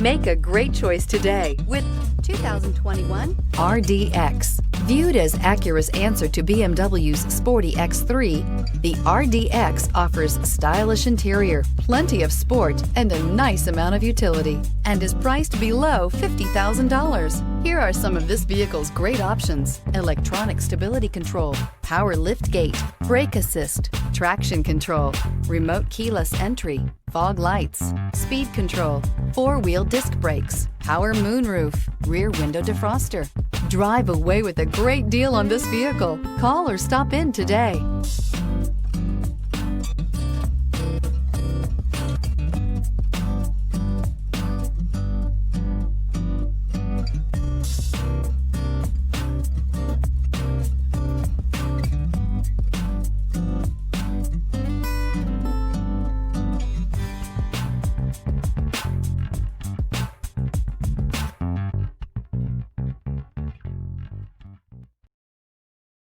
Make a great choice today with 2021 RDX. Viewed as Acura's answer to BMW's sporty X3, the RDX offers stylish interior, plenty of sport, and a nice amount of utility, and is priced below $50,000. Here are some of this vehicle's great options: electronic stability control, power liftgate, brake assist, traction control, remote keyless entry, fog lights, speed control, four-wheel disc brakes, power moonroof, rear window defroster. Drive away with a great deal on this vehicle. Call or stop in today.